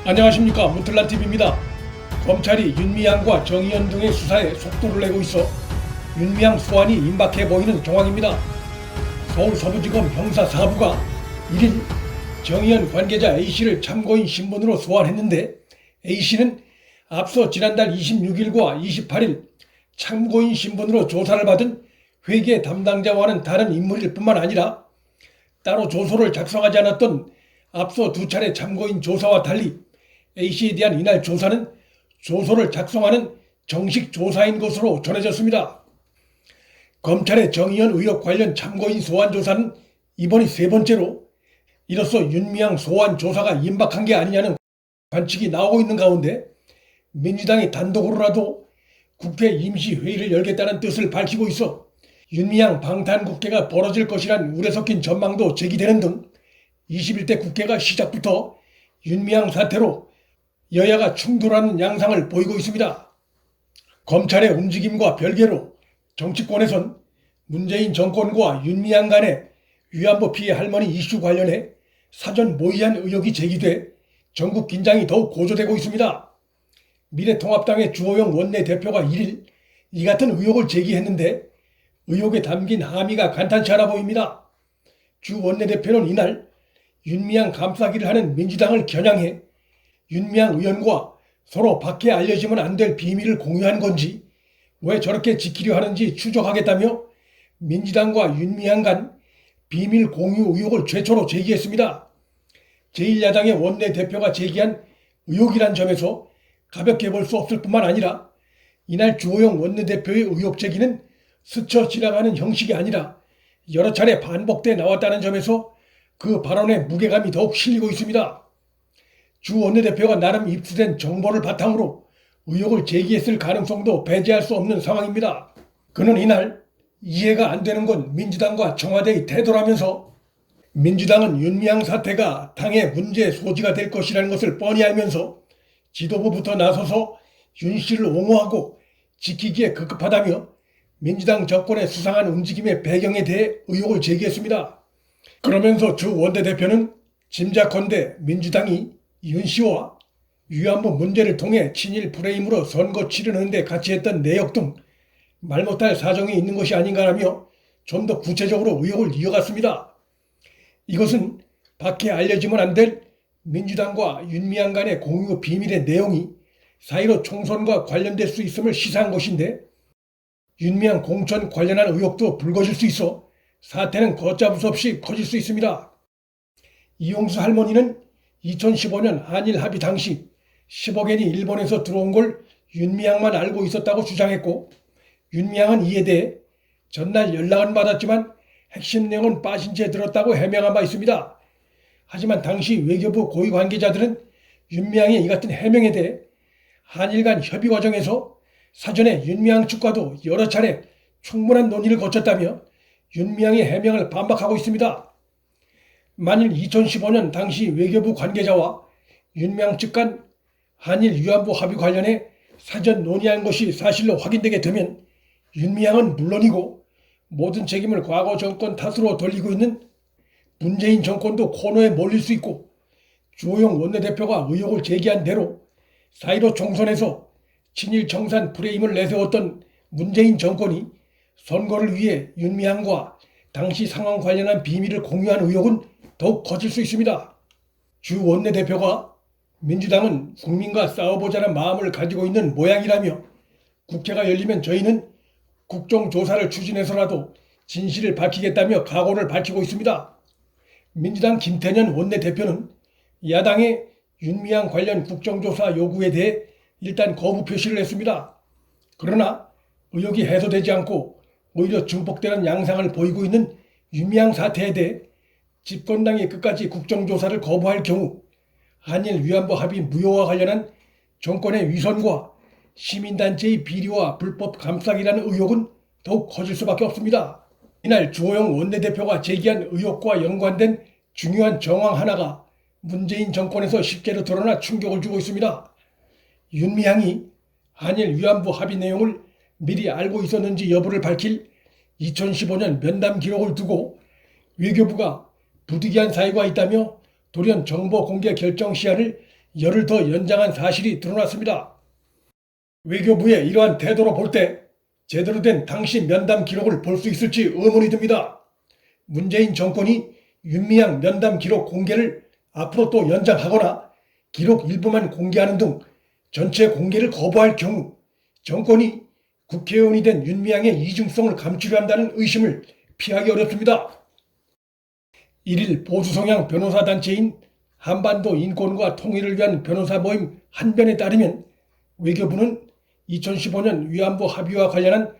안녕하십니까, 문틀란TV입니다. 검찰이 윤미향과 정의연 등의 수사에 속도를 내고 있어 윤미향 소환이 임박해 보이는 정황입니다. 서울 서부지검 형사 4부가 1일 정의연 관계자 A씨를 참고인 신분으로 소환했는데, A씨는 앞서 지난달 26일과 28일 참고인 신분으로 조사를 받은 회계 담당자와는 다른 인물일 뿐만 아니라 따로 조서를 작성하지 않았던 앞서 두 차례 참고인 조사와 달리 A씨에 대한 이날 조사는 조서를 작성하는 정식 조사인 것으로 전해졌습니다. 검찰의 정의연 의혹 관련 참고인 소환 조사는 이번이 세 번째로, 이로써 윤미향 소환 조사가 임박한 게 아니냐는 관측이 나오고 있는 가운데, 민주당이 단독으로라도 국회 임시회의를 열겠다는 뜻을 밝히고 있어 윤미향 방탄국회가 벌어질 것이란 우려 섞인 전망도 제기되는 등 21대 국회가 시작부터 윤미향 사태로 여야가 충돌하는 양상을 보이고 있습니다. 검찰의 움직임과 별개로 정치권에선 문재인 정권과 윤미향 간의 위안부 피해 할머니 이슈 관련해 사전 모의한 의혹이 제기돼 전국 긴장이 더욱 고조되고 있습니다. 미래통합당의 주호영 원내대표가 1일 이 같은 의혹을 제기했는데, 의혹에 담긴 함의가 간단치 않아 보입니다. 주 원내대표는 이날 윤미향 감싸기를 하는 민주당을 겨냥해 윤미향 의원과 서로 밖에 알려지면 안 될 비밀을 공유한 건지, 왜 저렇게 지키려 하는지 추적하겠다며 민주당과 윤미향 간 비밀 공유 의혹을 최초로 제기했습니다. 제1야당의 원내대표가 제기한 의혹이란 점에서 가볍게 볼 수 없을 뿐만 아니라, 이날 주호영 원내대표의 의혹 제기는 스쳐 지나가는 형식이 아니라 여러 차례 반복돼 나왔다는 점에서 그 발언의 무게감이 더욱 실리고 있습니다. 주 원내대표가 나름 입수된 정보를 바탕으로 의혹을 제기했을 가능성도 배제할 수 없는 상황입니다. 그는 이날 이해가 안 되는 건 민주당과 청와대의 태도라면서, 민주당은 윤미향 사태가 당의 문제의 소지가 될 것이라는 것을 뻔히 알면서 지도부부터 나서서 윤 씨를 옹호하고 지키기에 급급하다며 민주당 정권의 수상한 움직임의 배경에 대해 의혹을 제기했습니다. 그러면서 주 원내대표는 짐작컨대 민주당이 윤 씨와 위안부 문제를 통해 친일 프레임으로 선거 치르는 데 같이 했던 내역 등 말 못할 사정이 있는 것이 아닌가라며 좀 더 구체적으로 의혹을 이어갔습니다. 이것은 밖에 알려지면 안 될 민주당과 윤미향 간의 공유 비밀의 내용이 사이로 총선과 관련될 수 있음을 시사한 것인데, 윤미향 공천 관련한 의혹도 불거질 수 있어 사태는 걷잡을 수 없이 커질 수 있습니다. 이용수 할머니는 2015년 한일 합의 당시 10억엔이 일본에서 들어온 걸 윤미향만 알고 있었다고 주장했고, 윤미향은 이에 대해 전날 연락은 받았지만 핵심 내용은 빠진 채 들었다고 해명한 바 있습니다. 하지만 당시 외교부 고위 관계자들은 윤미향의 이 같은 해명에 대해 한일 간 협의 과정에서 사전에 윤미향 측과도 여러 차례 충분한 논의를 거쳤다며 윤미향의 해명을 반박하고 있습니다. 만일 2015년 당시 외교부 관계자와 윤미향 측 간 한일 위안부 합의 관련해 사전 논의한 것이 사실로 확인되게 되면 윤미향은 물론이고 모든 책임을 과거 정권 탓으로 돌리고 있는 문재인 정권도 코너에 몰릴 수 있고, 주호영 원내대표가 의혹을 제기한 대로 4.15 총선에서 친일 청산 프레임을 내세웠던 문재인 정권이 선거를 위해 윤미향과 당시 상황 관련한 비밀을 공유한 의혹은 더욱 커질 수 있습니다. 주 원내대표가 민주당은 국민과 싸워보자는 마음을 가지고 있는 모양이라며 국회가 열리면 저희는 국정조사를 추진해서라도 진실을 밝히겠다며 각오를 밝히고 있습니다. 민주당 김태년 원내대표는 야당의 윤미향 관련 국정조사 요구에 대해 일단 거부 표시를 했습니다. 그러나 의혹이 해소되지 않고 오히려 증폭되는 양상을 보이고 있는 윤미향 사태에 대해 집권당이 끝까지 국정조사를 거부할 경우 한일 위안부 합의 무효와 관련한 정권의 위선과 시민단체의 비리와 불법 감싸기라는 의혹은 더욱 커질 수밖에 없습니다. 이날 주호영 원내대표가 제기한 의혹과 연관된 중요한 정황 하나가 문재인 정권에서 실제로 드러나 충격을 주고 있습니다. 윤미향이 한일 위안부 합의 내용을 미리 알고 있었는지 여부를 밝힐 2015년 면담 기록을 두고 외교부가 부득이한 사유가 있다며 돌연 정보 공개 결정 시한을 열흘 더 연장한 사실이 드러났습니다. 외교부의 이러한 태도로 볼 때 제대로 된 당시 면담 기록을 볼 수 있을지 의문이 듭니다. 문재인 정권이 윤미향 면담 기록 공개를 앞으로 또 연장하거나 기록 일부만 공개하는 등 전체 공개를 거부할 경우 정권이 국회의원이 된 윤미향의 이중성을 감추려 한다는 의심을 피하기 어렵습니다. 1일 보수성향 변호사단체인 한반도 인권과 통일을 위한 변호사 모임 한변에 따르면 외교부는 2015년 위안부 합의와 관련한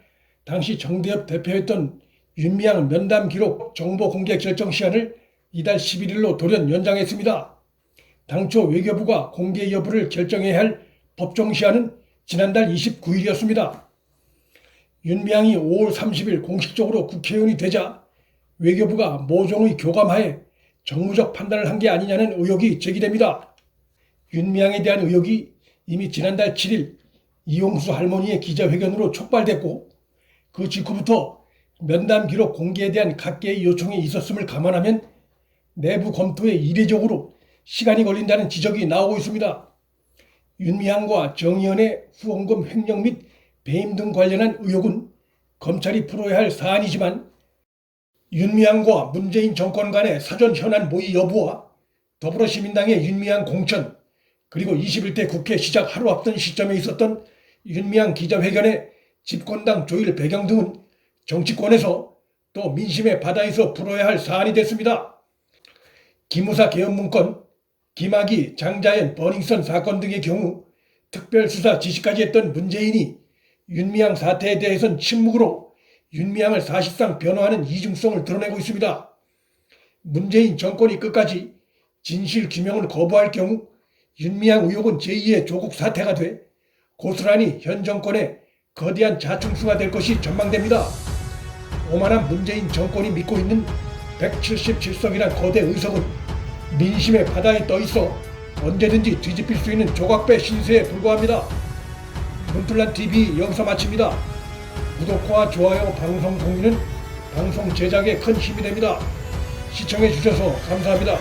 당시 정대협 대표였던 윤미향 면담 기록 정보 공개 결정 시한을 이달 11일로 돌연 연장했습니다. 당초 외교부가 공개 여부를 결정해야 할 법정 시한은 지난달 29일이었습니다. 윤미향이 5월 30일 공식적으로 국회의원이 되자 외교부가 모종의 교감하에 정무적 판단을 한 게 아니냐는 의혹이 제기됩니다. 윤미향에 대한 의혹이 이미 지난달 7일 이용수 할머니의 기자회견으로 촉발됐고 그 직후부터 면담 기록 공개에 대한 각계의 요청이 있었음을 감안하면 내부 검토에 이례적으로 시간이 걸린다는 지적이 나오고 있습니다. 윤미향과 정의연의 후원금 횡령 및 배임 등 관련한 의혹은 검찰이 풀어야 할 사안이지만 윤미향과 문재인 정권 간의 사전 현안 모의 여부와 더불어시민당의 윤미향 공천 그리고 21대 국회 시작 하루 앞둔 시점에 있었던 윤미향 기자회견의 집권당 조율 배경 등은 정치권에서 또 민심의 바다에서 풀어야 할 사안이 됐습니다. 기무사 개헌 문건, 김학의, 장자연, 버닝썬 사건 등의 경우 특별수사 지시까지 했던 문재인이 윤미향 사태에 대해선 침묵으로 윤미향을 사실상 변호하는 이중성을 드러내고 있습니다. 문재인 정권이 끝까지 진실 규명을 거부할 경우 윤미향 의혹은 제2의 조국 사태가 돼 고스란히 현 정권의 거대한 자충수가 될 것이 전망됩니다. 오만한 문재인 정권이 믿고 있는 177석이란 거대 의석은 민심의 바다에 떠있어 언제든지 뒤집힐 수 있는 조각배 신세에 불과합니다. 문틀란TV 여기서 마칩니다. 구독과 좋아요, 방송 공유는 방송 제작에 큰 힘이 됩니다. 시청해 주셔서 감사합니다.